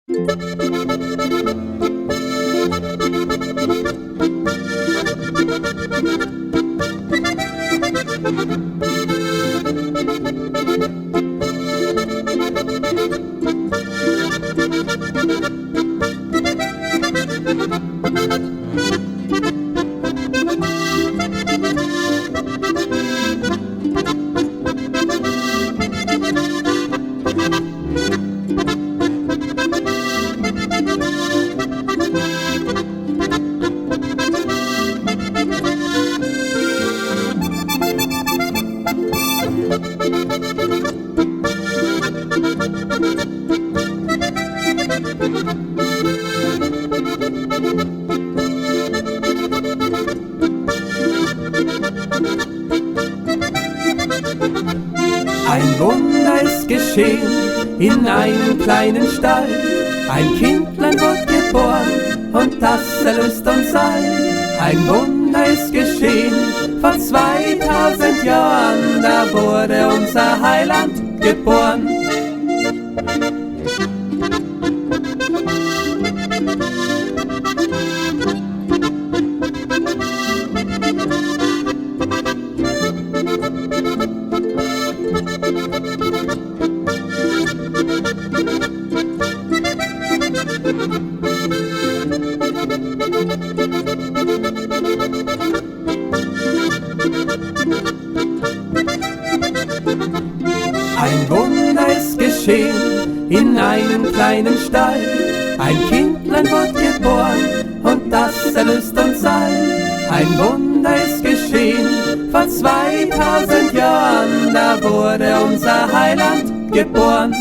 Ein Wunder ist geschehen in einem kleinen Stall. Ein Kindlein wird geboren und das erlöst uns all. Ein Wunder ist geschehen vor 2000 Jahren, da wurde unser Heiland geboren. Ein Wunder ist geschehen in einem kleinen Stall. Ein Kindlein wird geboren und das erlöst uns all. Ein Wunder ist geschehen vor 2000 Jahren, da wurde unser Heiland geboren.